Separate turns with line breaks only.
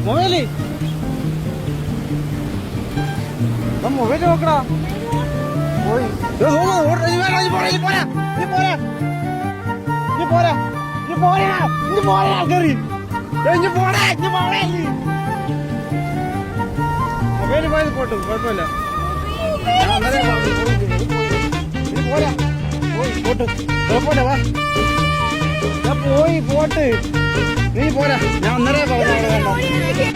mobile mobile നോക്കടാ പോയി mobile പോയത് പോട്ടും കുഴപ്പമില്ല പോയി പോട്ട് നീ പോരാ ഞാൻ അന്നേരം പറഞ്ഞു